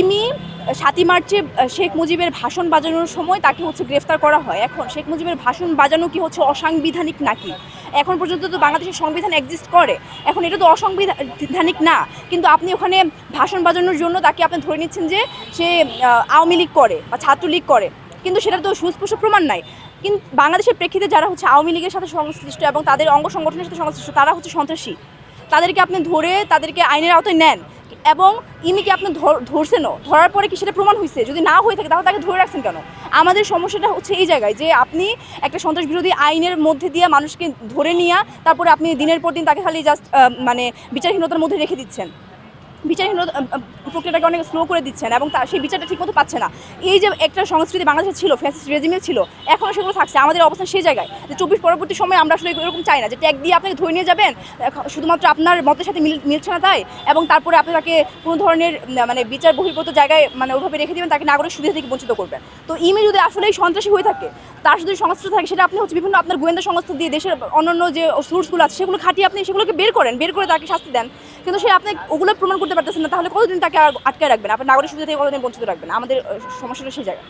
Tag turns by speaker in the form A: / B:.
A: ইমি ৭ই মার্চে শেখ মুজিবের ভাষণ বাজানোর সময় তাকে গ্রেফতার করা হয়। এখন শেখ মুজিবের ভাষণ বাজানো কি অসাংবিধানিক নাকি? এখন পর্যন্ত তো বাংলাদেশের সংবিধান এক্সিস্ট করে, এখন এটা তো অসাংবিধানিক না, কিন্তু আপনি ওখানে ভাষণ বাজানোর জন্য তাকে আপনি ধরে নিচ্ছেন যে সে আওয়ামী লীগ করে বা ছাত্রলীগ করে, কিন্তু সেটা তো সুস্পষ্ট প্রমাণ নাই। কিন্তু বাংলাদেশের প্রেক্ষিতে যারা আওয়ামী লীগের সাথে সংশ্লিষ্ট এবং তাদের অঙ্গ সংগঠনের সাথে সংশ্লিষ্ট তারা সন্ত্রাসী, তাদেরকে আপনি ধরে তাদেরকে আইনের আওতায় নেন এবং ইমিকে আপনি ধরছেনও, ধরার পরে কি সেটা প্রমাণ হয়েছে? যদি না হয়ে থাকে তাহলে তাকে ধরে রাখছেন কেন? আমাদের সমস্যাটা এই জায়গায় যে আপনি একটা সন্ত্রাস বিরোধী আইনের মধ্যে দিয়ে মানুষকে ধরে নিয়ে তারপরে আপনি দিনের পর দিন তাকে খালি জাস্ট মানে বিচারহীনতার মধ্যে রেখে দিচ্ছেন, বিচারহীনতা প্রক্রিয়াটাকে অনেক স্লো করে দিচ্ছেন এবং সেই বিচারটা ঠিকমতো পাচ্ছে না। এই যে একটা সংস্কৃতি বাংলাদেশে ছিল, ফ্যাসিস্ট রেজিমে ছিল, এখনও সেগুলো থাকছে। আমাদের অবস্থান সেই জায়গায় যে 24 পরবর্তী সময় আমরা আসলে এরকম চাই না যে ট্যাগ দিয়ে আপনাকে ধরে নিয়ে যাবেন শুধুমাত্র আপনার মতের সাথে মিলছে না তাই, এবং তারপরে আপনি তাকে কোনো ধরনের মানে বিচার বহির্ভূত জায়গায় মানে ওইভাবে রেখে দেবেন, তাকে নাগরিক সুবিধা থেকে বঞ্চিত করবেন। তো ইমি যদি আসলেই সন্ত্রাসী হয়ে থাকে, তার যদি সংশ্লিষ্ট থাকে, সেটা আপনি বিভিন্ন আপনার গোয়েন্দা সংস্থা দিয়ে দেশের অন্যান্য যে সোর্সগুলো আছে সেগুলো খাটিয়ে আপনি সেগুলোকে বের করে তাকে শাস্তি দেন। কিন্তু সে আপনি ওগুলো প্রমাণ করতে পারতেছেন না, তাহলে কতদিন তাকে আটকে রাখবেন? আপনার নাগরিক সুবিধা থেকে কতদিন বঞ্চিত রাখবেন? আমাদের সমস্যাটা সেই জায়গায়।